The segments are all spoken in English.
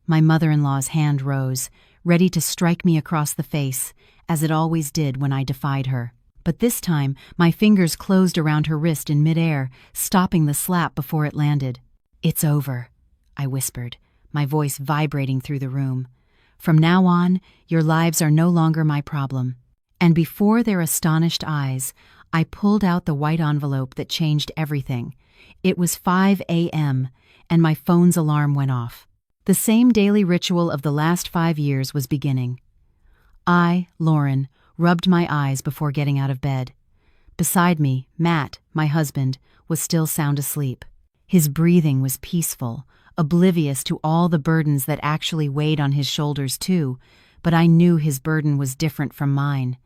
My mother-in-law's hand rose, ready to strike me across the face, as it always did when I defied her. But this time, my fingers closed around her wrist in midair, stopping the slap before it landed. "It's over," I whispered, my voice vibrating through the room. "From now on, your lives are no longer my problem." And before their astonished eyes, I pulled out the white envelope that changed everything. It was 5 a.m., and my phone's alarm went off. The same daily ritual of the last 5 years was beginning. I, Lauren, rubbed my eyes before getting out of bed. Beside me, Matt, my husband, was still sound asleep. His breathing was peaceful, oblivious to all the burdens that actually weighed on his shoulders too, but I knew his burden was different from mine.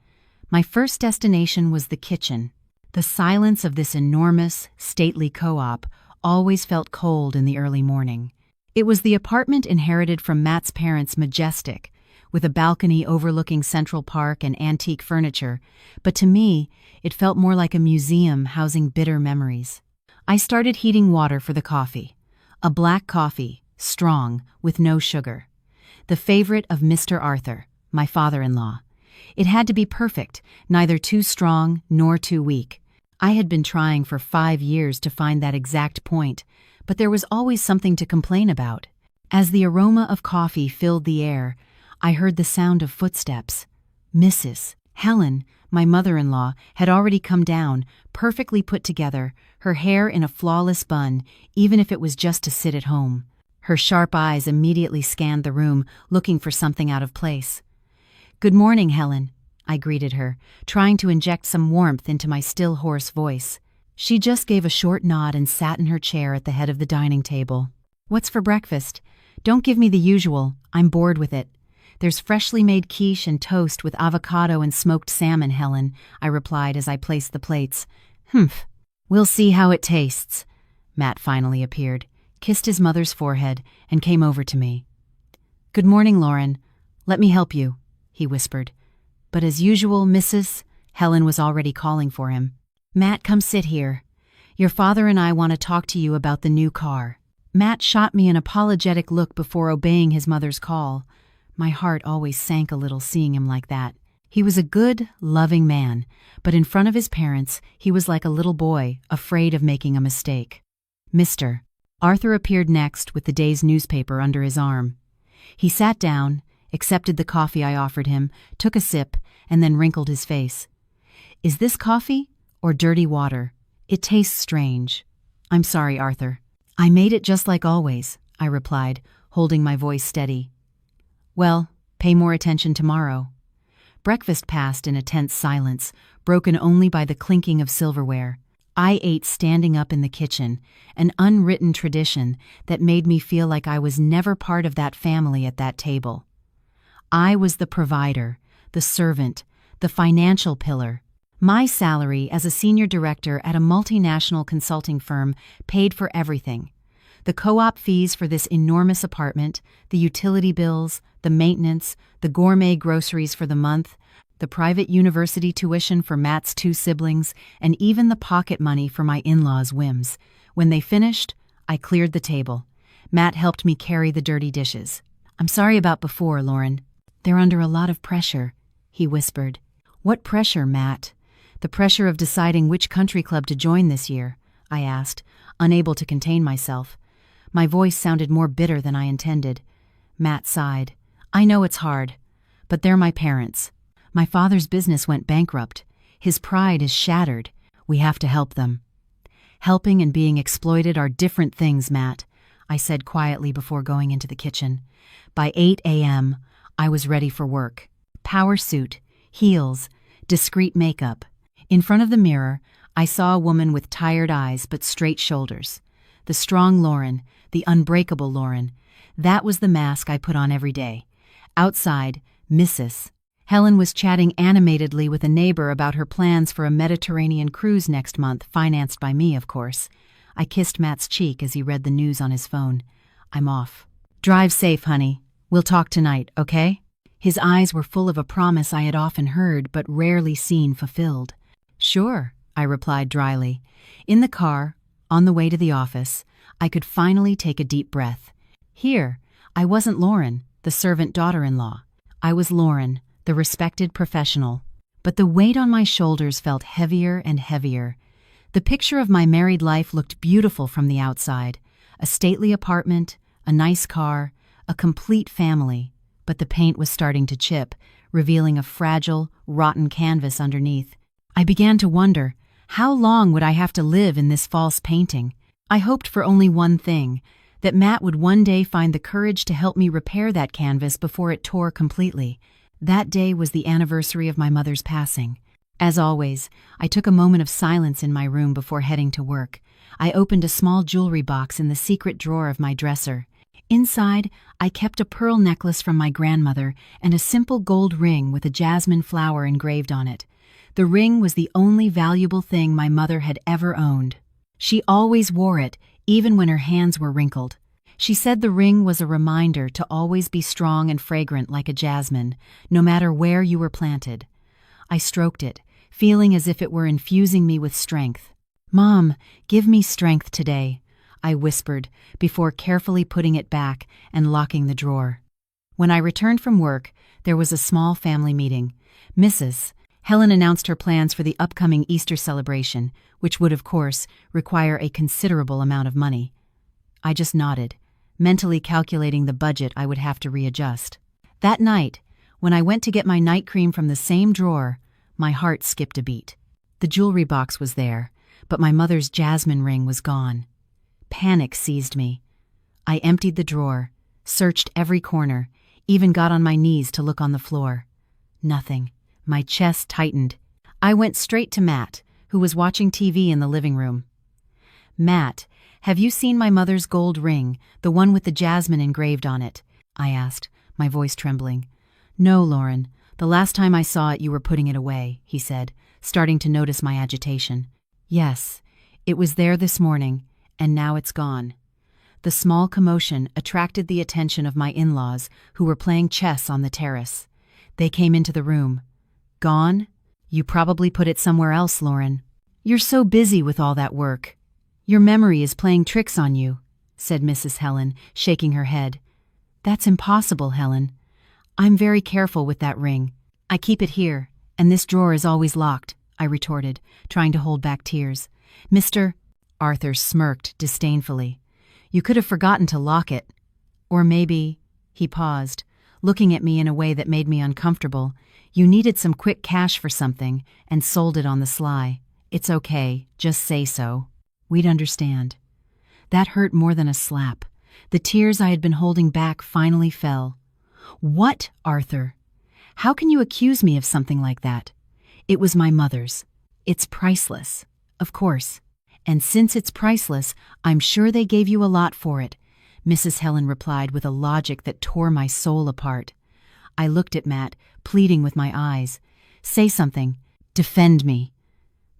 My first destination was the kitchen. The silence of this enormous, stately co-op always felt cold in the early morning. It was the apartment inherited from Matt's parents, majestic, with a balcony overlooking Central Park and antique furniture, but to me, it felt more like a museum housing bitter memories. I started heating water for the coffee. A black coffee, strong, with no sugar. The favorite of Mr. Arthur, my father-in-law. It had to be perfect, neither too strong nor too weak. I had been trying for 5 years to find that exact point, but there was always something to complain about. As the aroma of coffee filled the air, I heard the sound of footsteps. Mrs. Helen, my mother-in-law, had already come down, perfectly put together, her hair in a flawless bun, even if it was just to sit at home. Her sharp eyes immediately scanned the room, looking for something out of place. "Good morning, Helen," I greeted her, trying to inject some warmth into my still hoarse voice. She just gave a short nod and sat in her chair at the head of the dining table. "What's for breakfast? Don't give me the usual. I'm bored with it." "There's freshly made quiche and toast with avocado and smoked salmon, Helen," I replied as I placed the plates. "Humph. We'll see how it tastes." Matt finally appeared, kissed his mother's forehead, and came over to me. "Good morning, Lauren. Let me help you," he whispered. But as usual, Mrs. Helen was already calling for him. "Matt, come sit here. Your father and I want to talk to you about the new car." Matt shot me an apologetic look before obeying his mother's call. My heart always sank a little seeing him like that. He was a good, loving man, but in front of his parents, he was like a little boy, afraid of making a mistake. "Mr. Arthur appeared next with the day's newspaper under his arm. He sat down, accepted the coffee I offered him, took a sip, and then wrinkled his face. "Is this coffee or dirty water? It tastes strange." "I'm sorry, Arthur." "I made it just like always," I replied, holding my voice steady. "Well, pay more attention tomorrow." Breakfast passed in a tense silence, broken only by the clinking of silverware. I ate standing up in the kitchen, an unwritten tradition that made me feel like I was never part of that family at that table. I was the provider, the servant, the financial pillar. My salary as a senior director at a multinational consulting firm paid for everything. The co-op fees for this enormous apartment, the utility bills, the maintenance, the gourmet groceries for the month, the private university tuition for Matt's 2 siblings, and even the pocket money for my in-laws' whims. When they finished, I cleared the table. Matt helped me carry the dirty dishes. "I'm sorry about before, Lauren. They're under a lot of pressure," he whispered. "What pressure, Matt?" "The pressure of deciding which country club to join this year," I asked, unable to contain myself. My voice sounded more bitter than I intended. Matt sighed. "I know it's hard, but they're my parents. My father's business went bankrupt. His pride is shattered. We have to help them." "Helping and being exploited are different things, Matt," I said quietly before going into the kitchen. By 8 a.m., I was ready for work. Power suit, heels, discreet makeup. In front of the mirror, I saw a woman with tired eyes but straight shoulders. The strong Lauren, the unbreakable Lauren. That was the mask I put on every day. Outside, Mrs. Helen was chatting animatedly with a neighbor about her plans for a Mediterranean cruise next month, financed by me, of course. I kissed Matt's cheek as he read the news on his phone. "I'm off." "Drive safe, honey. We'll talk tonight, okay?" His eyes were full of a promise I had often heard but rarely seen fulfilled. "Sure," I replied dryly. In the car, on the way to the office, I could finally take a deep breath. Here, I wasn't Lauren, the servant daughter-in-law. I was Lauren, the respected professional. But the weight on my shoulders felt heavier and heavier. The picture of my married life looked beautiful from the outside. A stately apartment, a nice car, a complete family. But the paint was starting to chip, revealing a fragile, rotten canvas underneath. I began to wonder, how long would I have to live in this false painting? I hoped for only one thing, that Matt would one day find the courage to help me repair that canvas before it tore completely. That day was the anniversary of my mother's passing. As always, I took a moment of silence in my room before heading to work. I opened a small jewelry box in the secret drawer of my dresser. Inside, I kept a pearl necklace from my grandmother and a simple gold ring with a jasmine flower engraved on it. The ring was the only valuable thing my mother had ever owned. She always wore it, even when her hands were wrinkled. She said the ring was a reminder to always be strong and fragrant like a jasmine, no matter where you were planted. I stroked it, feeling as if it were infusing me with strength. "Mom, give me strength today," I whispered, before carefully putting it back and locking the drawer. When I returned from work, there was a small family meeting. Mrs. Helen announced her plans for the upcoming Easter celebration, which would, of course, require a considerable amount of money. I just nodded, mentally calculating the budget I would have to readjust. That night, when I went to get my night cream from the same drawer, my heart skipped a beat. The jewelry box was there, but my mother's jasmine ring was gone. Panic seized me. I emptied the drawer, searched every corner, even got on my knees to look on the floor. Nothing. My chest tightened. I went straight to Matt, who was watching TV in the living room. "Matt, have you seen my mother's gold ring, the one with the jasmine engraved on it?" I asked, my voice trembling. "No, Lauren. The last time I saw it, you were putting it away," he said, starting to notice my agitation. "Yes, it was there this morning, and now it's gone." The small commotion attracted the attention of my in-laws, who were playing chess on the terrace. They came into the room. "Gone? You probably put it somewhere else, Lauren. You're so busy with all that work. Your memory is playing tricks on you," said Mrs. Helen, shaking her head. "That's impossible, Helen. I'm very careful with that ring. I keep it here, and this drawer is always locked," I retorted, trying to hold back tears. "Mr. Arthur smirked disdainfully. "You could have forgotten to lock it. Or maybe," he paused, looking at me in a way that made me uncomfortable, "you needed some quick cash for something and sold it on the sly. It's okay, just say so. We'd understand." That hurt more than a slap. The tears I had been holding back finally fell. "What, Arthur? How can you accuse me of something like that? It was my mother's. It's priceless, of course. And since it's priceless, I'm sure they gave you a lot for it," Mrs. Helen replied with a logic that tore my soul apart. I looked at Matt, pleading with my eyes. "Say something. Defend me."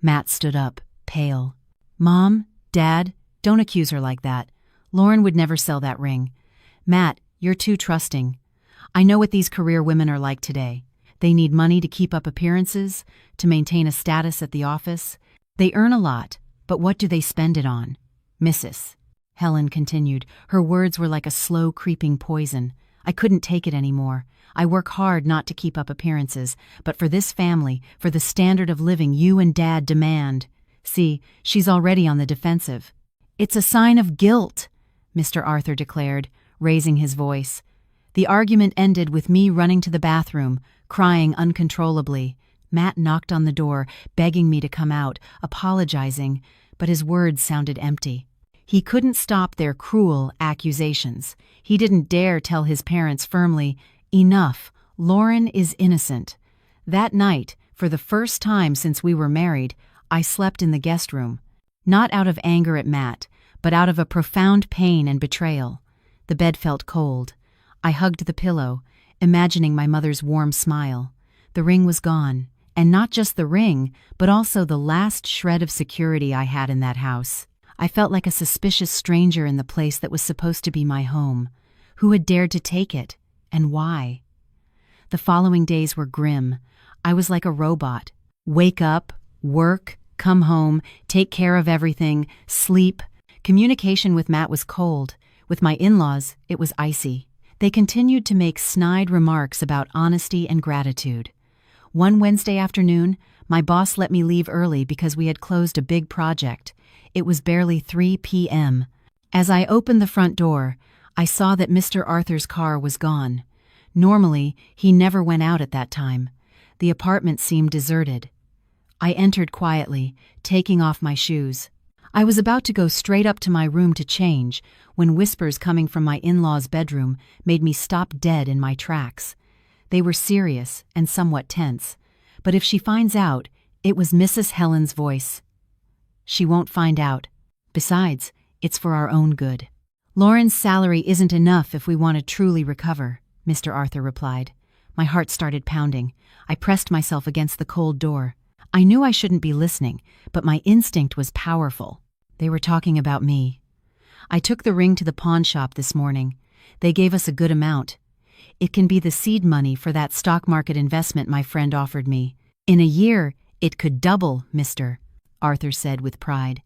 Matt stood up, pale. "Mom, Dad, don't accuse her like that. Lauren would never sell that ring. Matt, you're too trusting. I know what these career women are like today. They need money to keep up appearances, to maintain a status at the office. They earn a lot, but what do they spend it on? Mrs. Helen continued. Her words were like a slow creeping poison. I couldn't take it anymore. I work hard not to keep up appearances, but for this family, for the standard of living you and Dad demand. See, she's already on the defensive. "It's a sign of guilt," Mr. Arthur declared, raising his voice. The argument ended with me running to the bathroom, crying uncontrollably. Matt knocked on the door, begging me to come out, apologizing, but his words sounded empty. He couldn't stop their cruel accusations. He didn't dare tell his parents firmly, "Enough, Lauren is innocent." That night, for the first time since we were married, I slept in the guest room. Not out of anger at Matt, but out of a profound pain and betrayal. The bed felt cold. I hugged the pillow, imagining my mother's warm smile. The ring was gone, and not just the ring, but also the last shred of security I had in that house. I felt like a suspicious stranger in the place that was supposed to be my home. Who had dared to take it, and why? The following days were grim. I was like a robot. Wake up, work, come home, take care of everything, sleep. Communication with Matt was cold. With my in-laws, it was icy. They continued to make snide remarks about honesty and gratitude. One Wednesday afternoon, my boss let me leave early because we had closed a big project. It was barely 3 p.m. As I opened the front door, I saw that Mr. Arthur's car was gone. Normally, he never went out at that time. The apartment seemed deserted. I entered quietly, taking off my shoes. I was about to go straight up to my room to change when whispers coming from my in-laws' bedroom made me stop dead in my tracks. They were serious and somewhat tense, but if she finds out, it was Mrs. Helen's voice. She won't find out. Besides, it's for our own good. Lauren's salary isn't enough if we want to truly recover, Mr. Arthur replied. My heart started pounding. I pressed myself against the cold door. I knew I shouldn't be listening, but my instinct was powerful. They were talking about me. I took the ring to the pawn shop this morning. They gave us a good amount. It can be the seed money for that stock market investment my friend offered me. In a year, it could double, Mr. Arthur said with pride.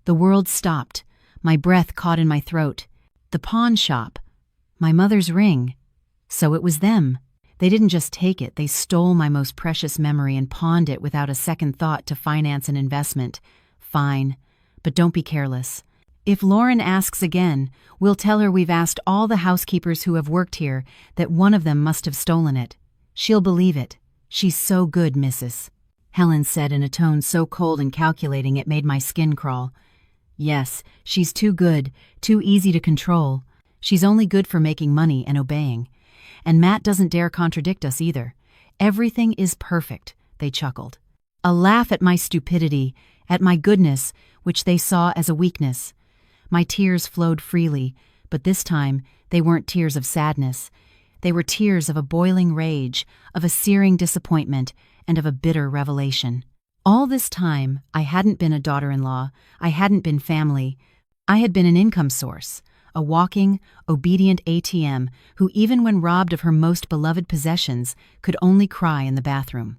The world stopped. My breath caught in my throat. The pawn shop. My mother's ring. So it was them. They didn't just take it, they stole my most precious memory and pawned it without a second thought to finance an investment. Fine, but don't be careless. If Lauren asks again, we'll tell her we've asked all the housekeepers who have worked here that one of them must have stolen it. She'll believe it. She's so good, Mrs. Helen said in a tone so cold and calculating it made my skin crawl. Yes, she's too good, too easy to control. She's only good for making money and obeying. And Matt doesn't dare contradict us either. Everything is perfect, they chuckled. A laugh at my stupidity, at my goodness, which they saw as a weakness. My tears flowed freely, but this time they weren't tears of sadness. They were tears of a boiling rage, of a searing disappointment, and of a bitter revelation. All this time, I hadn't been a daughter-in-law, I hadn't been family. I had been an income source. A walking, obedient ATM who, even when robbed of her most beloved possessions, could only cry in the bathroom.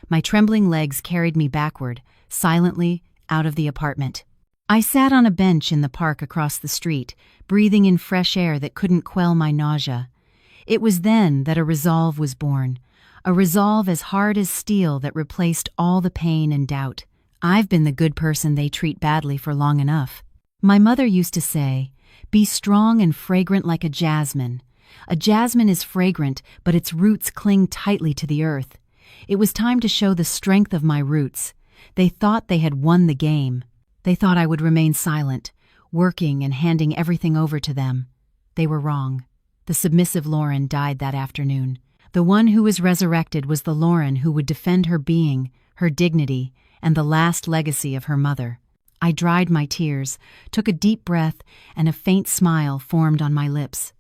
My trembling legs carried me backward, silently, out of the apartment. I sat on a bench in the park across the street, breathing in fresh air that couldn't quell my nausea. It was then that a resolve was born, a resolve as hard as steel that replaced all the pain and doubt. I've been the good person they treat badly for long enough. My mother used to say, "Be strong and fragrant like a jasmine." A jasmine is fragrant, but its roots cling tightly to the earth. It was time to show the strength of my roots. They thought they had won the game. They thought I would remain silent, working and handing everything over to them. They were wrong. The submissive Lauren died that afternoon. The one who was resurrected was the Lauren who would defend her being, her dignity, and the last legacy of her mother. I dried my tears, took a deep breath, and a faint smile formed on my lips.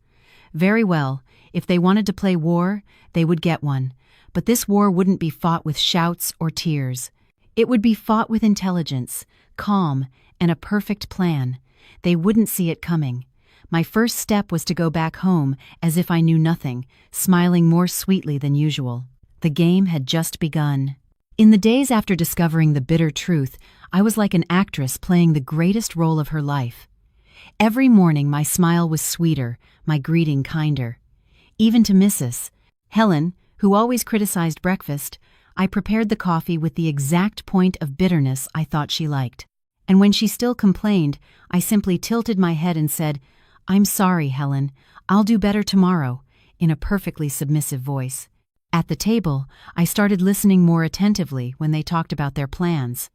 Very well, if they wanted to play war, they would get one. But this war wouldn't be fought with shouts or tears. It would be fought with intelligence, calm, and a perfect plan. They wouldn't see it coming. My first step was to go back home as if I knew nothing, smiling more sweetly than usual. The game had just begun. In the days after discovering the bitter truth, I was like an actress playing the greatest role of her life. Every morning my smile was sweeter, my greeting kinder. Even to Mrs. Helen, who always criticized breakfast, I prepared the coffee with the exact point of bitterness I thought she liked. And when she still complained, I simply tilted my head and said, "I'm sorry, Helen. I'll do better tomorrow," in a perfectly submissive voice. At the table, I started listening more attentively when they talked about their plans.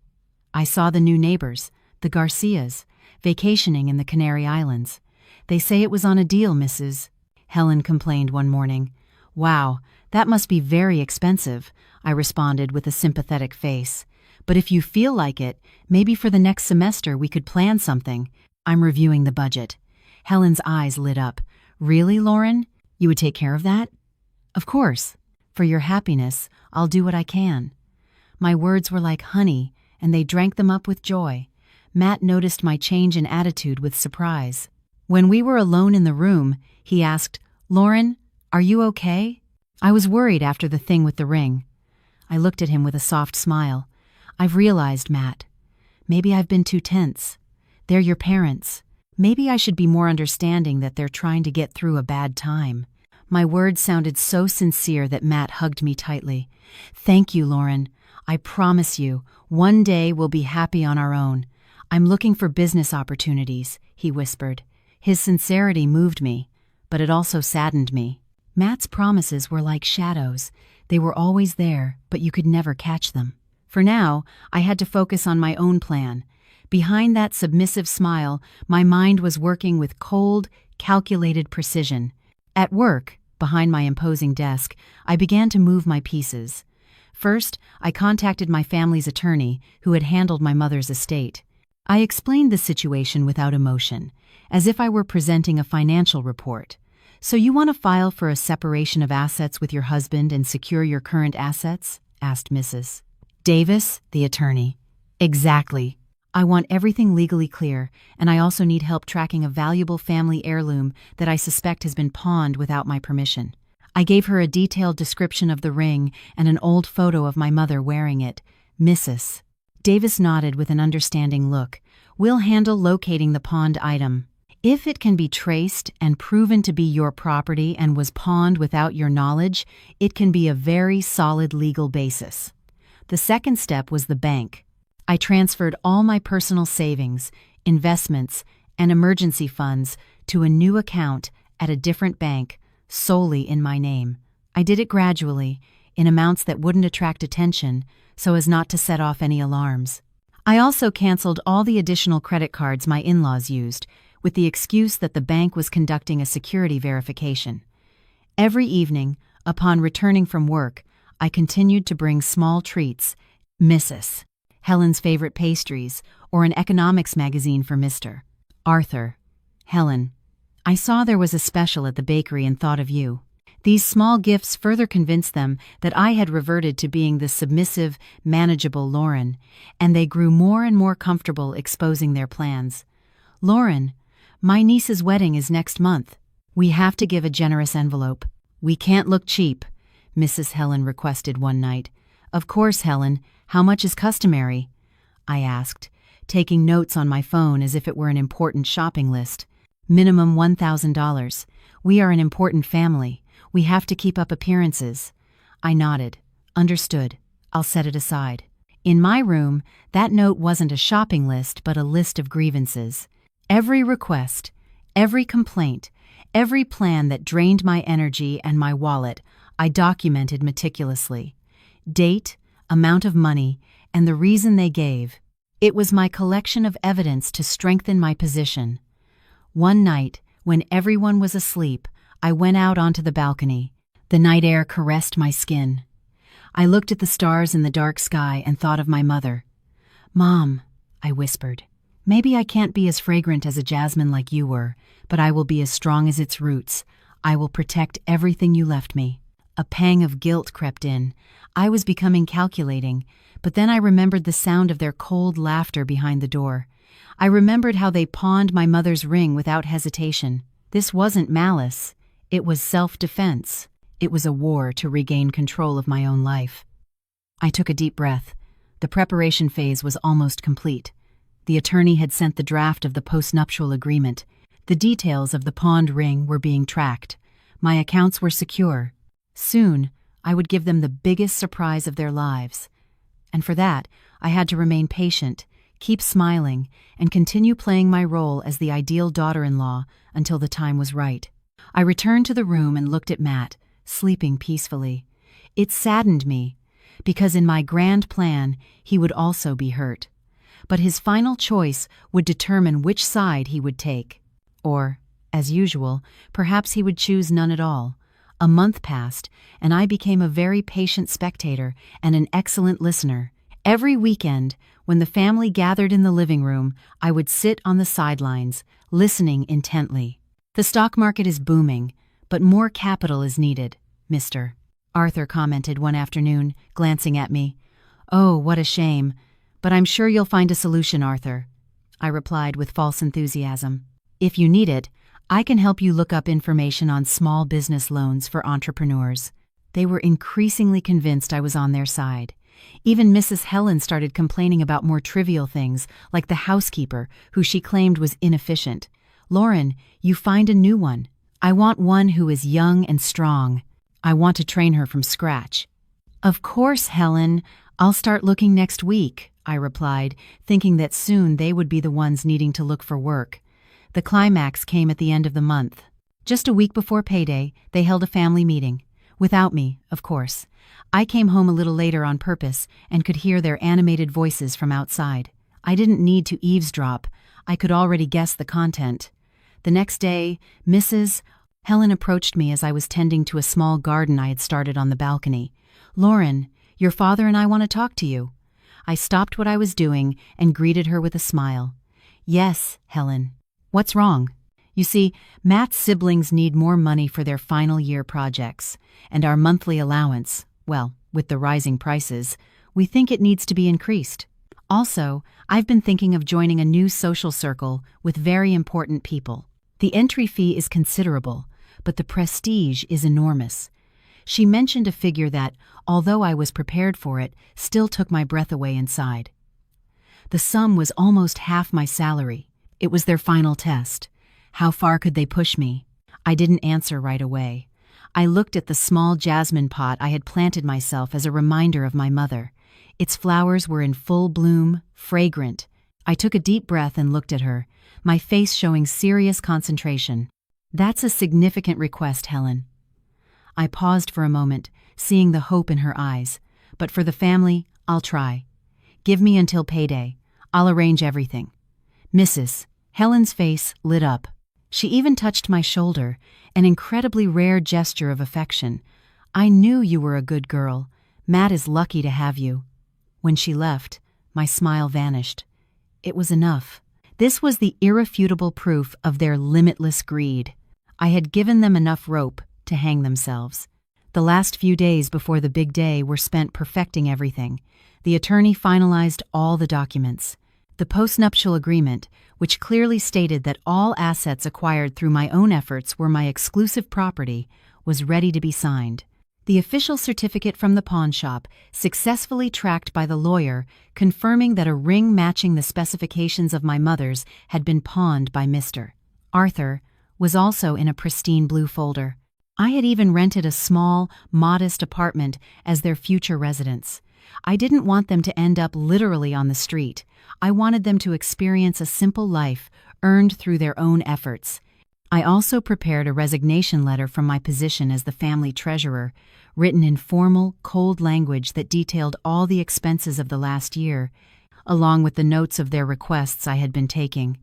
I saw the new neighbors, the Garcias, vacationing in the Canary Islands. "They say it was on a deal, Mrs." Helen complained one morning. "Wow, that must be very expensive," I responded with a sympathetic face. "But if you feel like it, maybe for the next semester we could plan something. I'm reviewing the budget." Helen's eyes lit up. "Really, Lauren? You would take care of that?" "Of course. For your happiness, I'll do what I can." My words were like honey, and they drank them up with joy. Matt noticed my change in attitude with surprise. When we were alone in the room, he asked, "Lauren, are you okay?" I was worried after the thing with the ring. I looked at him with a soft smile. "I've realized, Matt. Maybe I've been too tense. They're your parents. Maybe I should be more understanding that they're trying to get through a bad time. My words sounded so sincere that Matt hugged me tightly. Thank you, Lauren. I promise you, one day we'll be happy on our own. I'm looking for business opportunities, he whispered. His sincerity moved me, but it also saddened me. Matt's promises were like shadows. They were always there, but you could never catch them. For now, I had to focus on my own plan. Behind that submissive smile, my mind was working with cold, calculated precision. At work, behind my imposing desk, I began to move my pieces. First, I contacted my family's attorney, who had handled my mother's estate. I explained the situation without emotion, as if I were presenting a financial report. "So you want to file for a separation of assets with your husband and secure your current assets?" asked Mrs. Davis, the attorney. "Exactly. I want everything legally clear, and I also need help tracking a valuable family heirloom that I suspect has been pawned without my permission." I gave her a detailed description of the ring and an old photo of my mother wearing it. Mrs. Davis nodded with an understanding look. "We'll handle locating the pawned item. If it can be traced and proven to be your property and was pawned without your knowledge, it can be a very solid legal basis." The second step was the bank. I transferred all my personal savings, investments, and emergency funds to a new account at a different bank, solely in my name. I did it gradually, in amounts that wouldn't attract attention, so as not to set off any alarms. I also canceled all the additional credit cards my in-laws used, with the excuse that the bank was conducting a security verification. Every evening, upon returning from work, I continued to bring small treats, Mrs. Helen's favorite pastries, or an economics magazine for Mr. Arthur. "Helen, I saw there was a special at the bakery and thought of you." These small gifts further convinced them that I had reverted to being the submissive, manageable Lauren, and they grew more and more comfortable exposing their plans. "Lauren, my niece's wedding is next month. We have to give a generous envelope. We can't look cheap," Mrs. Helen requested one night. "Of course, Helen. How much is customary?" I asked, taking notes on my phone as if it were an important shopping list. "Minimum $1,000. We are an important family. We have to keep up appearances." I nodded. "Understood. I'll set it aside." In my room, that note wasn't a shopping list but a list of grievances. Every request, every complaint, every plan that drained my energy and my wallet, I documented meticulously. Date, amount of money, and the reason they gave. It was my collection of evidence to strengthen my position. One night, when everyone was asleep, I went out onto the balcony. The night air caressed my skin. I looked at the stars in the dark sky and thought of my mother. "Mom," I whispered, "maybe I can't be as fragrant as a jasmine like you were, but I will be as strong as its roots. I will protect everything you left me." A pang of guilt crept in. I was becoming calculating, but then I remembered the sound of their cold laughter behind the door. I remembered how they pawned my mother's ring without hesitation. This wasn't malice. It was self-defense. It was a war to regain control of my own life. I took a deep breath. The preparation phase was almost complete. The attorney had sent the draft of the postnuptial agreement. The details of the pawned ring were being tracked. My accounts were secure. Soon, I would give them the biggest surprise of their lives. And for that, I had to remain patient, keep smiling, and continue playing my role as the ideal daughter-in-law until the time was right. I returned to the room and looked at Matt, sleeping peacefully. It saddened me, because in my grand plan, he would also be hurt. But his final choice would determine which side he would take. Or, as usual, perhaps he would choose none at all. A month passed, and I became a very patient spectator and an excellent listener. Every weekend, when the family gathered in the living room, I would sit on the sidelines, listening intently. "The stock market is booming, but more capital is needed," Mr. Arthur commented one afternoon, glancing at me. "Oh, what a shame. But I'm sure you'll find a solution, Arthur," I replied with false enthusiasm. "If you need it, I can help you look up information on small business loans for entrepreneurs." They were increasingly convinced I was on their side. Even Mrs. Helen started complaining about more trivial things, like the housekeeper, who she claimed was inefficient. "Lauren, you find a new one. I want one who is young and strong. I want to train her from scratch." "Of course, Helen. I'll start looking next week," I replied, thinking that soon they would be the ones needing to look for work. The climax came at the end of the month. Just a week before payday, they held a family meeting. Without me, of course. I came home a little later on purpose and could hear their animated voices from outside. I didn't need to eavesdrop. I could already guess the content. The next day, Mrs. Helen approached me as I was tending to a small garden I had started on the balcony. "Lauren, your father and I want to talk to you." I stopped what I was doing and greeted her with a smile. "Yes, Helen. What's wrong?" You see, Matt's siblings need more money for their final year projects, and our monthly allowance, well, with the rising prices, we think it needs to be increased. Also, I've been thinking of joining a new social circle with very important people. The entry fee is considerable, but the prestige is enormous. She mentioned a figure that, although I was prepared for it, still took my breath away inside. The sum was almost half my salary. It was their final test. How far could they push me? I didn't answer right away. I looked at the small jasmine pot I had planted myself as a reminder of my mother. Its flowers were in full bloom, fragrant. I took a deep breath and looked at her, my face showing serious concentration. "That's a significant request, Helen." I paused for a moment, seeing the hope in her eyes. "But for the family, I'll try. Give me until payday. I'll arrange everything." "Mrs." Helen's face lit up. She even touched my shoulder, an incredibly rare gesture of affection. "I knew you were a good girl. Matt is lucky to have you." When she left, my smile vanished. It was enough. This was the irrefutable proof of their limitless greed. I had given them enough rope to hang themselves. The last few days before the big day were spent perfecting everything. The attorney finalized all the documents. The postnuptial agreement, which clearly stated that all assets acquired through my own efforts were my exclusive property, was ready to be signed. The official certificate from the pawn shop, successfully tracked by the lawyer, confirming that a ring matching the specifications of my mother's had been pawned by Mr. Arthur, was also in a pristine blue folder. I had even rented a small, modest apartment as their future residence. I didn't want them to end up literally on the street. I wanted them to experience a simple life earned through their own efforts. I also prepared a resignation letter from my position as the family treasurer, written in formal, cold language that detailed all the expenses of the last year, along with the notes of their requests I had been taking.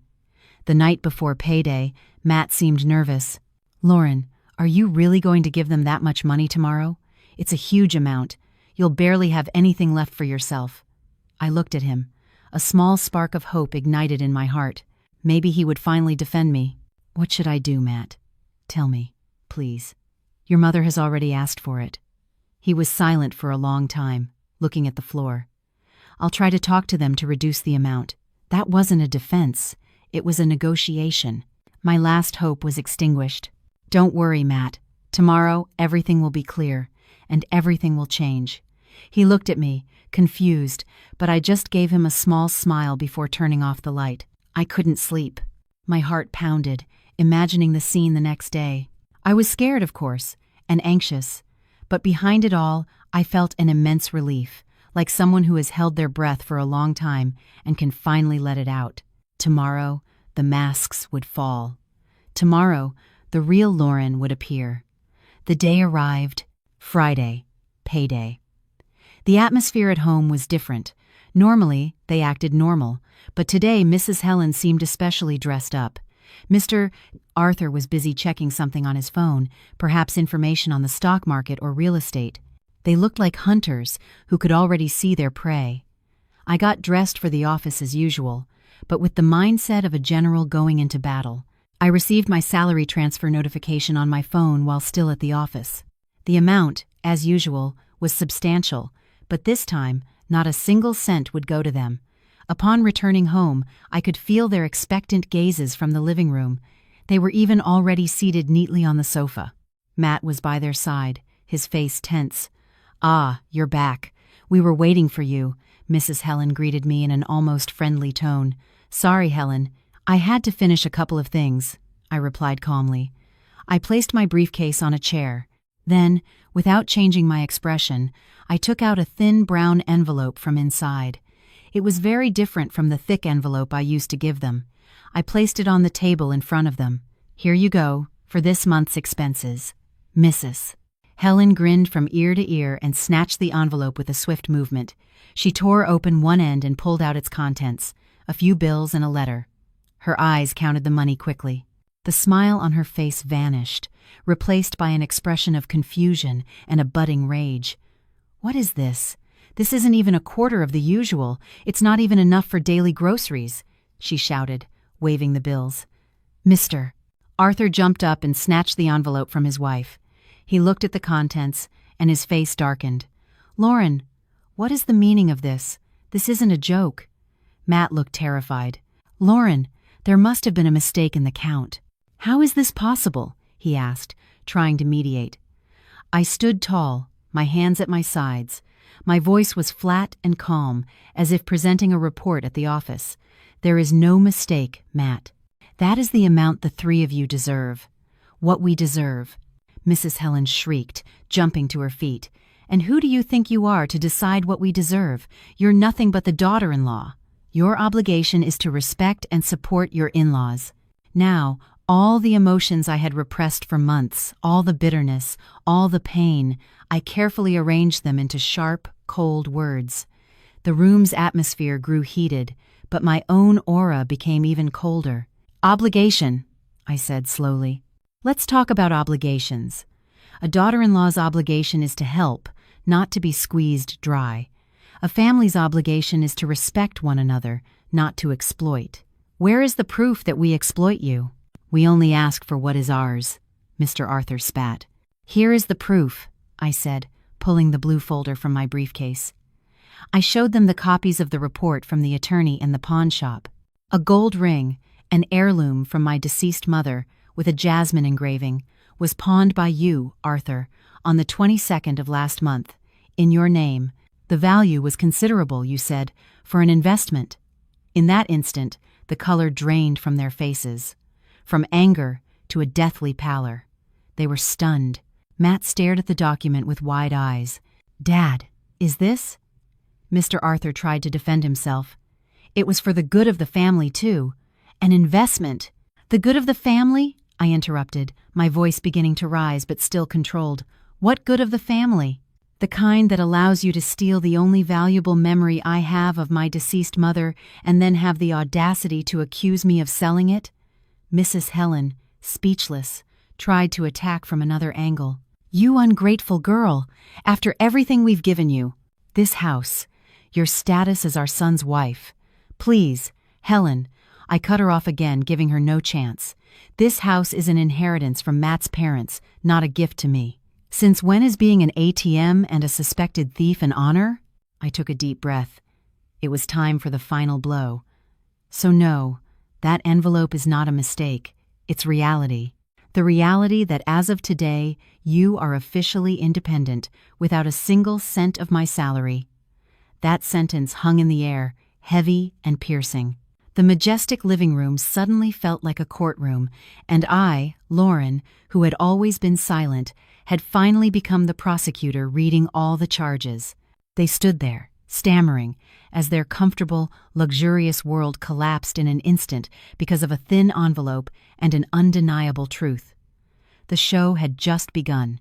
The night before payday, Matt seemed nervous. "Lauren, are you really going to give them that much money tomorrow? It's a huge amount. You'll barely have anything left for yourself." I looked at him. A small spark of hope ignited in my heart. Maybe he would finally defend me. "What should I do, Matt? Tell me, please. Your mother has already asked for it." He was silent for a long time, looking at the floor. "I'll try to talk to them to reduce the amount." That wasn't a defense. It was a negotiation. My last hope was extinguished. "Don't worry, Matt. Tomorrow, everything will be clear, and everything will change." He looked at me, confused, but I just gave him a small smile before turning off the light. I couldn't sleep. My heart pounded, imagining the scene the next day. I was scared, of course, and anxious, but behind it all, I felt an immense relief, like someone who has held their breath for a long time and can finally let it out. Tomorrow, the masks would fall. Tomorrow, the real Lauren would appear. The day arrived. Friday, payday. The atmosphere at home was different. Normally, they acted normal, but today Mrs. Helen seemed especially dressed up. Mr. Arthur was busy checking something on his phone, perhaps information on the stock market or real estate. They looked like hunters who could already see their prey. I got dressed for the office as usual, but with the mindset of a general going into battle. I received my salary transfer notification on my phone while still at the office. The amount, as usual, was substantial, but this time, not a single cent would go to them. Upon returning home, I could feel their expectant gazes from the living room. They were even already seated neatly on the sofa. Matt was by their side, his face tense. "Ah, you're back. We were waiting for you," Mrs. Helen greeted me in an almost friendly tone. "Sorry, Helen. I had to finish a couple of things, I replied calmly. I placed my briefcase on a chair. Then, without changing my expression, I took out a thin brown envelope from inside. It was very different from the thick envelope I used to give them. I placed it on the table in front of them. Here you go, for this month's expenses. Mrs. Helen grinned from ear to ear and snatched the envelope with a swift movement. She tore open one end and pulled out its contents, a few bills and a letter. Her eyes counted the money quickly. The smile on her face vanished, replaced by an expression of confusion and a budding rage. What is this? This isn't even a quarter of the usual. It's not even enough for daily groceries, she shouted, waving the bills. Mr. Arthur jumped up and snatched the envelope from his wife. He looked at the contents, and his face darkened. Lauren, what is the meaning of this? This isn't a joke. Matt looked terrified. Lauren, there must have been a mistake in the count. How is this possible? He asked, trying to mediate. I stood tall, my hands at my sides. My voice was flat and calm, as if presenting a report at the office. There is no mistake, Matt. That is the amount the three of you deserve. What we deserve. Mrs. Helen shrieked, jumping to her feet. And who do you think you are to decide what we deserve? You're nothing but the daughter-in-law. Your obligation is to respect and support your in-laws. Now, all the emotions I had repressed for months, all the bitterness, all the pain, I carefully arranged them into sharp, cold words. The room's atmosphere grew heated, but my own aura became even colder. Obligation, I said slowly. Let's talk about obligations. A daughter-in-law's obligation is to help, not to be squeezed dry. A family's obligation is to respect one another, not to exploit. Where is the proof that we exploit you? We only ask for what is ours, Mr. Arthur spat. Here is the proof, I said, pulling the blue folder from my briefcase. I showed them the copies of the report from the attorney and the pawn shop. A gold ring, an heirloom from my deceased mother, with a jasmine engraving, was pawned by you, Arthur, on the 22nd of last month, in your name. The value was considerable, you said, for an investment. In that instant, the color drained from their faces. From anger to a deathly pallor. They were stunned. Matt stared at the document with wide eyes. Dad, is this? Mr. Arthur tried to defend himself. It was for the good of the family, too. An investment. The good of the family? I interrupted, my voice beginning to rise but still controlled. What good of the family? The kind that allows you to steal the only valuable memory I have of my deceased mother and then have the audacity to accuse me of selling it? Mrs. Helen, speechless, tried to attack from another angle. You ungrateful girl, after everything we've given you. This house, your status as our son's wife. Please, Helen, I cut her off again, giving her no chance. This house is an inheritance from Matt's parents, not a gift to me. Since when is being an ATM and a suspected thief an honor? I took a deep breath. It was time for the final blow. So no, that envelope is not a mistake. It's reality. The reality that as of today, you are officially independent without a single cent of my salary. That sentence hung in the air, heavy and piercing. The majestic living room suddenly felt like a courtroom, and I, Lauren, who had always been silent, had finally become the prosecutor reading all the charges. They stood there, stammering, as their comfortable, luxurious world collapsed in an instant because of a thin envelope and an undeniable truth. The show had just begun.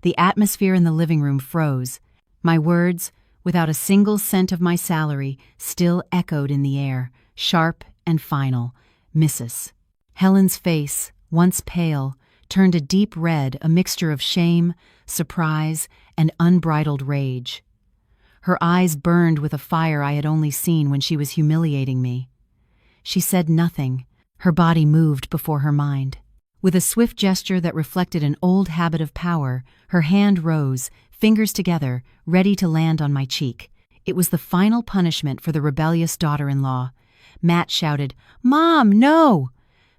The atmosphere in the living room froze. My words, without a single cent of my salary, still echoed in the air, sharp and final. Mrs. Helen's face, once pale, turned a deep red, a mixture of shame, surprise, and unbridled rage. Her eyes burned with a fire I had only seen when she was humiliating me. She said nothing. Her body moved before her mind. With a swift gesture that reflected an old habit of power, her hand rose, fingers together, ready to land on my cheek. It was the final punishment for the rebellious daughter-in-law. Matt shouted, "Mom, no!"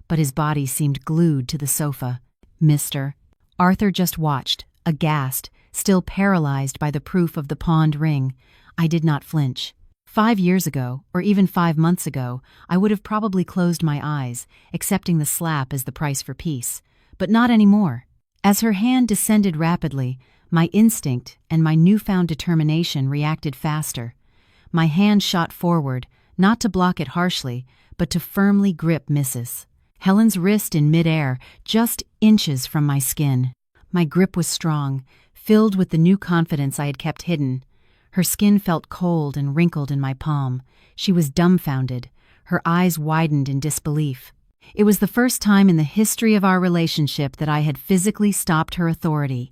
But his body seemed glued to the sofa. Mr. Arthur just watched, aghast, still paralyzed by the proof of the pawned ring. I did not flinch. 5 years ago, or even 5 months ago, I would have probably closed my eyes, accepting the slap as the price for peace. But not anymore. As her hand descended rapidly, my instinct and my newfound determination reacted faster. My hand shot forward, not to block it harshly, but to firmly grip Mrs. Helen's wrist in midair, just inches from my skin. My grip was strong, filled with the new confidence I had kept hidden. Her skin felt cold and wrinkled in my palm. She was dumbfounded. Her eyes widened in disbelief. It was the first time in the history of our relationship that I had physically stopped her authority.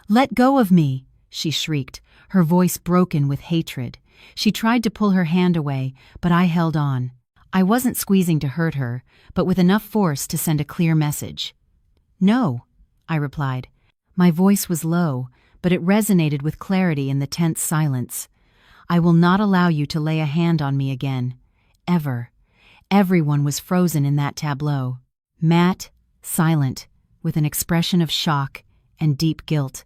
"Let go of me!" she shrieked, her voice broken with hatred. She tried to pull her hand away, but I held on. I wasn't squeezing to hurt her, but with enough force to send a clear message. "No," I replied. My voice was low, but it resonated with clarity in the tense silence. "I will not allow you to lay a hand on me again. Ever." Everyone was frozen in that tableau. Matt, silent, with an expression of shock and deep guilt.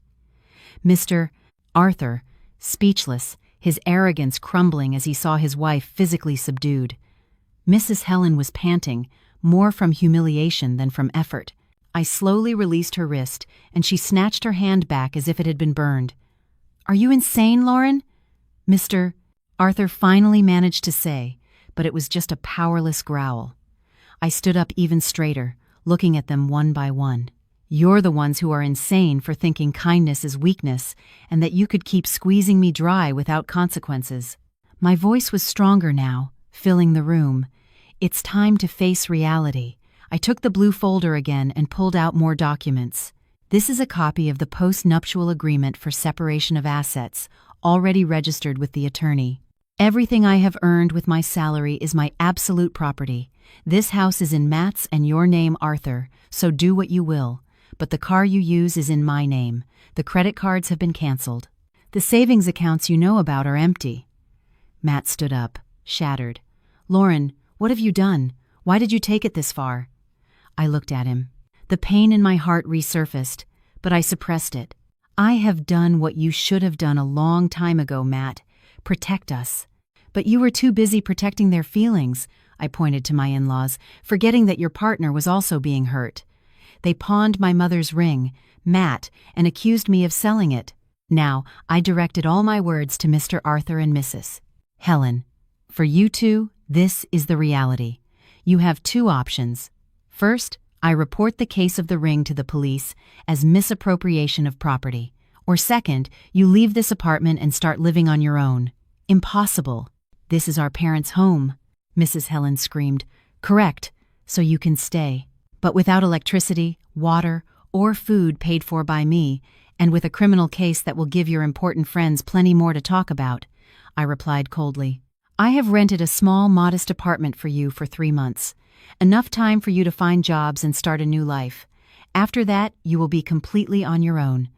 Mr. Arthur, speechless, his arrogance crumbling as he saw his wife physically subdued. Mrs. Helen was panting, more from humiliation than from effort. I slowly released her wrist, and she snatched her hand back as if it had been burned. "Are you insane, Lauren?" Mr. Arthur finally managed to say, but it was just a powerless growl. I stood up even straighter, looking at them one by one. "You're the ones who are insane for thinking kindness is weakness, and that you could keep squeezing me dry without consequences." My voice was stronger now, filling the room. It's time to face reality. I took the blue folder again and pulled out more documents. This is a copy of the post-nuptial agreement for separation of assets, already registered with the attorney. Everything I have earned with my salary is my absolute property. This house is in Matt's and your name, Arthur, so do what you will. But the car you use is in my name. The credit cards have been canceled. The savings accounts you know about are empty. Matt stood up, shattered. "Lauren, what have you done? Why did you take it this far?" I looked at him. The pain in my heart resurfaced, but I suppressed it. "I have done what you should have done a long time ago, Matt. Protect us." "But you were too busy protecting their feelings," I pointed to my in-laws, forgetting that your partner was also being hurt. "They pawned my mother's ring, Matt, and accused me of selling it." Now, I directed all my words to Mr. Arthur and Mrs. Helen. "For you two, this is the reality. You have two options. First, I report the case of the ring to the police as misappropriation of property. Or second, you leave this apartment and start living on your own." "Impossible. This is our parents' home," Mrs. Helen screamed. "Correct, so you can stay. But without electricity, water, or food paid for by me, and with a criminal case that will give your important friends plenty more to talk about," I replied coldly. "I have rented a small, modest apartment for you for 3 months. Enough time for you to find jobs and start a new life. After that, you will be completely on your own."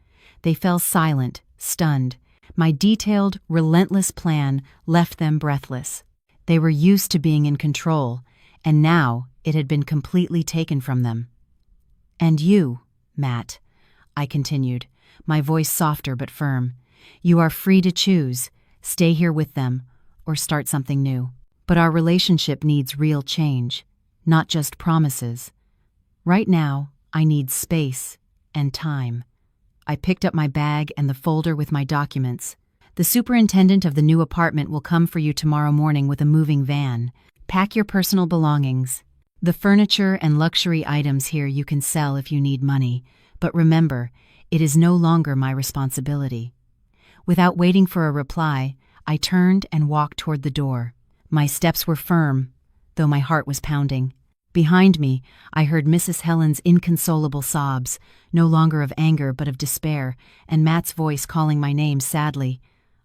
They fell silent, stunned. My detailed, relentless plan left them breathless. They were used to being in control, and now it had been completely taken from them. "And you, Matt," I continued, my voice softer but firm. "You are free to choose, stay here with them, or start something new. But our relationship needs real change, not just promises. Right now, I need space and time." I picked up my bag and the folder with my documents. "The superintendent of the new apartment will come for you tomorrow morning with a moving van. Pack your personal belongings. The furniture and luxury items here you can sell if you need money, but remember, it is no longer my responsibility." Without waiting for a reply, I turned and walked toward the door. My steps were firm, though my heart was pounding. Behind me, I heard Mrs. Helen's inconsolable sobs, no longer of anger but of despair, and Matt's voice calling my name sadly.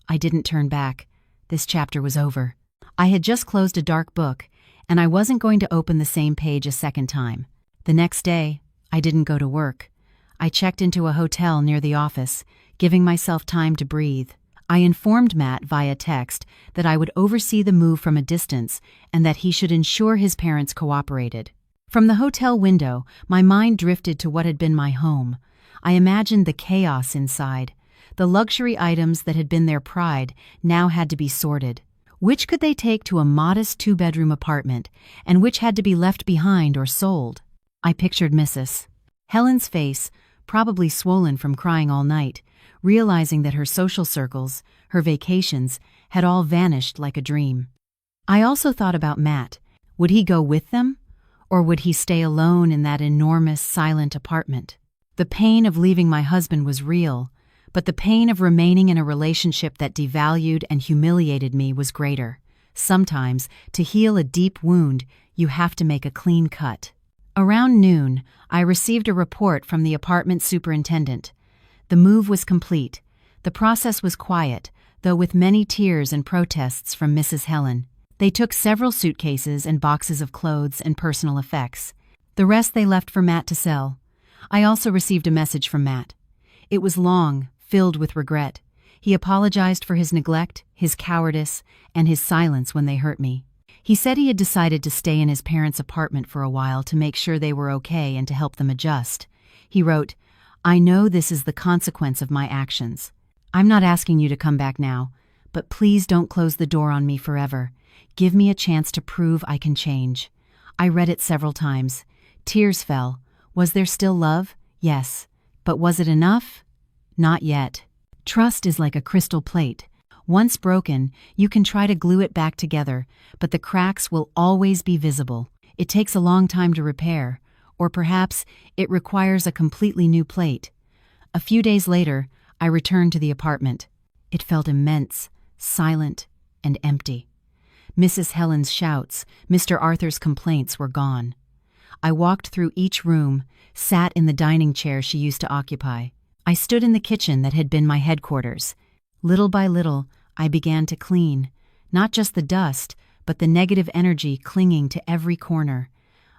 I didn't turn back. This chapter was over. I had just closed a dark book, and I wasn't going to open the same page a second time. The next day, I didn't go to work. I checked into a hotel near the office, giving myself time to breathe. I informed Matt via text that I would oversee the move from a distance and that he should ensure his parents cooperated. From the hotel window, my mind drifted to what had been my home. I imagined the chaos inside. The luxury items that had been their pride now had to be sorted. Which could they take to a modest two-bedroom apartment, and which had to be left behind or sold? I pictured Mrs. Helen's face, probably swollen from crying all night, realizing that her social circles, her vacations, had all vanished like a dream. I also thought about Matt. Would he go with them? Or would he stay alone in that enormous, silent apartment? The pain of leaving my husband was real, but the pain of remaining in a relationship that devalued and humiliated me was greater. Sometimes, to heal a deep wound, you have to make a clean cut. Around noon, I received a report from the apartment superintendent. The move was complete. The process was quiet, though with many tears and protests from Mrs. Helen. They took several suitcases and boxes of clothes and personal effects. The rest they left for Matt to sell. I also received a message from Matt. It was long, filled with regret. He apologized for his neglect, his cowardice, and his silence when they hurt me. He said he had decided to stay in his parents' apartment for a while to make sure they were okay and to help them adjust. He wrote, "I know this is the consequence of my actions. I'm not asking you to come back now, but please don't close the door on me forever. Give me a chance to prove I can change." I read it several times. Tears fell. Was there still love? Yes. But was it enough? Not yet. Trust is like a crystal plate. Once broken, you can try to glue it back together, but the cracks will always be visible. It takes a long time to repair, or perhaps it requires a completely new plate. A few days later, I returned to the apartment. It felt immense, silent, and empty. Mrs. Helen's shouts, Mr. Arthur's complaints were gone. I walked through each room, sat in the dining chair she used to occupy. I stood in the kitchen that had been my headquarters. Little by little, I began to clean, not just the dust, but the negative energy clinging to every corner.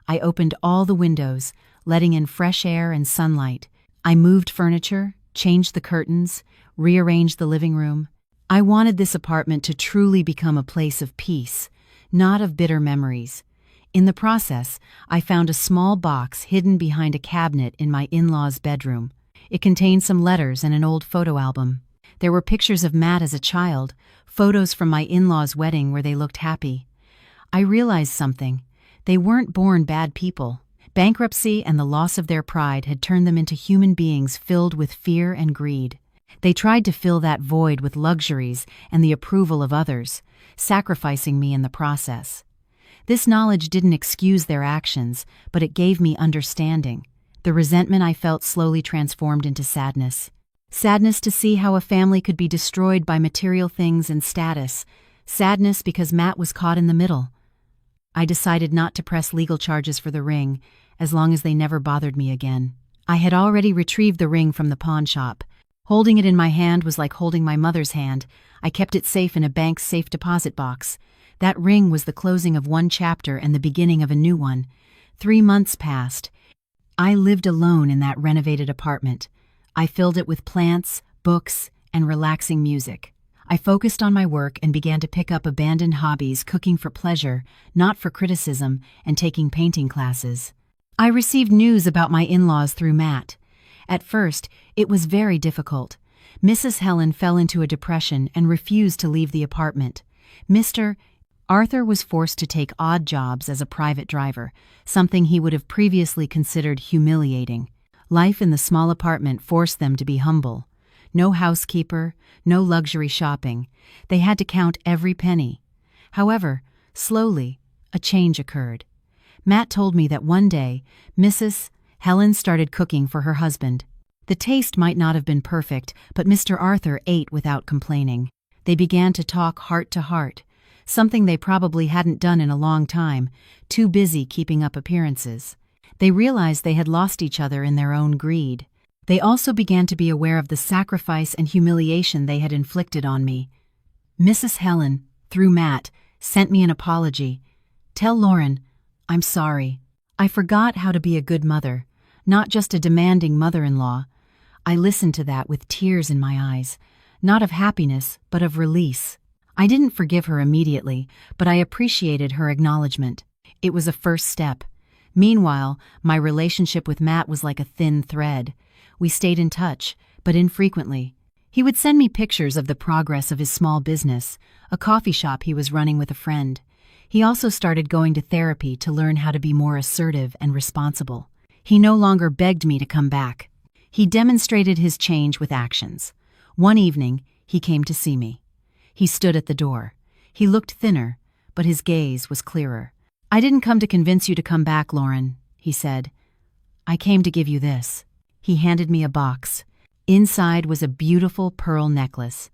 I opened all the windows, letting in fresh air and sunlight. I moved furniture, changed the curtains, rearranged the living room. I wanted this apartment to truly become a place of peace, not of bitter memories. In the process, I found a small box hidden behind a cabinet in my in-laws' bedroom. It contained some letters and an old photo album. There were pictures of Matt as a child, photos from my in-laws' wedding where they looked happy. I realized something. They weren't born bad people. Bankruptcy and the loss of their pride had turned them into human beings filled with fear and greed. They tried to fill that void with luxuries and the approval of others, sacrificing me in the process. This knowledge didn't excuse their actions, but it gave me understanding. The resentment I felt slowly transformed into sadness. Sadness to see how a family could be destroyed by material things and status. Sadness because Matt was caught in the middle. I decided not to press legal charges for the ring, as long as they never bothered me again. I had already retrieved the ring from the pawn shop. Holding it in my hand was like holding my mother's hand. I kept it safe in a bank's safe deposit box. That ring was the closing of one chapter and the beginning of a new one. 3 months passed. I lived alone in that renovated apartment. I filled it with plants, books, and relaxing music. I focused on my work and began to pick up abandoned hobbies, cooking for pleasure, not for criticism, and taking painting classes. I received news about my in-laws through Matt. At first, it was very difficult. Mrs. Helen fell into a depression and refused to leave the apartment. Mr. Arthur was forced to take odd jobs as a private driver, something he would have previously considered humiliating. Life in the small apartment forced them to be humble. No housekeeper, no luxury shopping. They had to count every penny. However, slowly, a change occurred. Matt told me that one day, Mrs. Helen started cooking for her husband. The taste might not have been perfect, but Mr. Arthur ate without complaining. They began to talk heart to heart, something they probably hadn't done in a long time, too busy keeping up appearances. They realized they had lost each other in their own greed. They also began to be aware of the sacrifice and humiliation they had inflicted on me. Mrs. Helen, through Matt, sent me an apology. "Tell Lauren, I'm sorry. I forgot how to be a good mother, not just a demanding mother-in-law." I listened to that with tears in my eyes, not of happiness, but of release. I didn't forgive her immediately, but I appreciated her acknowledgement. It was a first step. Meanwhile, my relationship with Matt was like a thin thread. We stayed in touch, but infrequently. He would send me pictures of the progress of his small business, a coffee shop he was running with a friend. He also started going to therapy to learn how to be more assertive and responsible. He no longer begged me to come back. He demonstrated his change with actions. One evening, he came to see me. He stood at the door. He looked thinner, but his gaze was clearer. "I didn't come to convince you to come back, Lauren," he said. "I came to give you this." He handed me a box. Inside was a beautiful pearl necklace.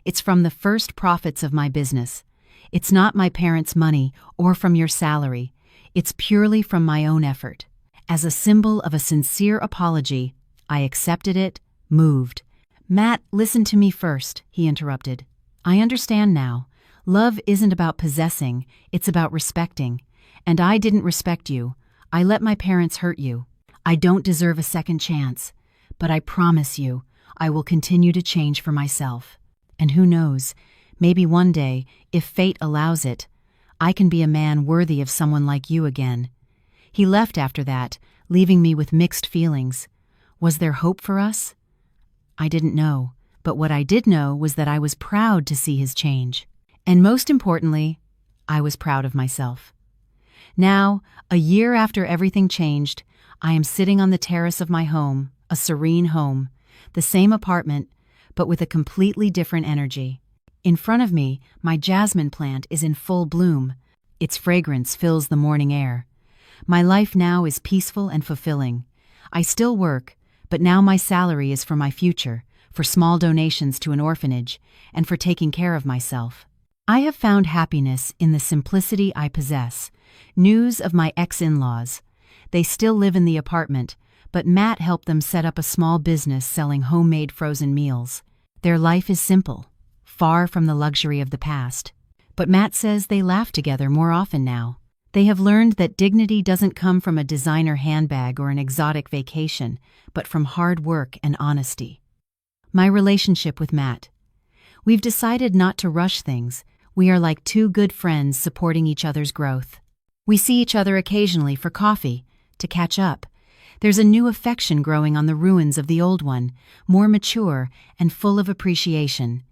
"It's from the first profits of my business. It's not my parents' money or from your salary. It's purely from my own effort. As a symbol of a sincere apology, I accepted it, moved." "Matt, listen to me first," he interrupted. "I understand now. Love isn't about possessing, it's about respecting. And I didn't respect you. I let my parents hurt you. I don't deserve a second chance. But I promise you, I will continue to change for myself. And who knows, maybe one day, if fate allows it, I can be a man worthy of someone like you again." He left after that, leaving me with mixed feelings. Was there hope for us? I didn't know, but what I did know was that I was proud to see his change. And most importantly, I was proud of myself. Now, a year after everything changed, I am sitting on the terrace of my home, a serene home, the same apartment, but with a completely different energy. In front of me, my jasmine plant is in full bloom. Its fragrance fills the morning air. My life now is peaceful and fulfilling. I still work, but now my salary is for my future, for small donations to an orphanage, and for taking care of myself. I have found happiness in the simplicity I possess. News of my ex-in-laws. They still live in the apartment, but Matt helped them set up a small business selling homemade frozen meals. Their life is simple, far from the luxury of the past. But Matt says they laugh together more often now. They have learned that dignity doesn't come from a designer handbag or an exotic vacation, but from hard work and honesty. My relationship with Matt. We've decided not to rush things. We are like two good friends supporting each other's growth. We see each other occasionally for coffee, to catch up. There's a new affection growing on the ruins of the old one, more mature and full of appreciation.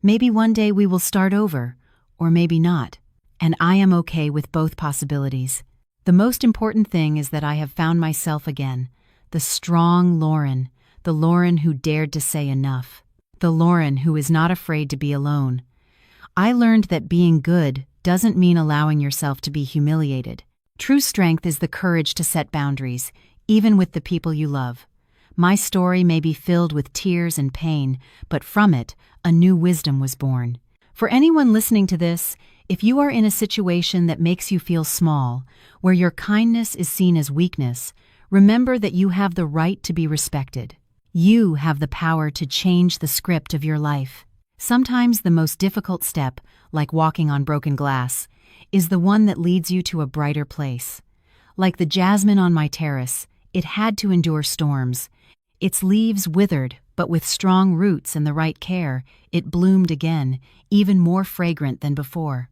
Maybe one day we will start over, or maybe not. And I am okay with both possibilities. The most important thing is that I have found myself again, the strong Lauren, the Lauren who dared to say enough, the Lauren who is not afraid to be alone. I learned that being good doesn't mean allowing yourself to be humiliated. True strength is the courage to set boundaries, even with the people you love. My story may be filled with tears and pain, but from it, a new wisdom was born. For anyone listening to this, if you are in a situation that makes you feel small, where your kindness is seen as weakness, remember that you have the right to be respected. You have the power to change the script of your life. Sometimes the most difficult step, like walking on broken glass, is the one that leads you to a brighter place. Like the jasmine on my terrace, it had to endure storms. Its leaves withered, but with strong roots and the right care, it bloomed again, even more fragrant than before.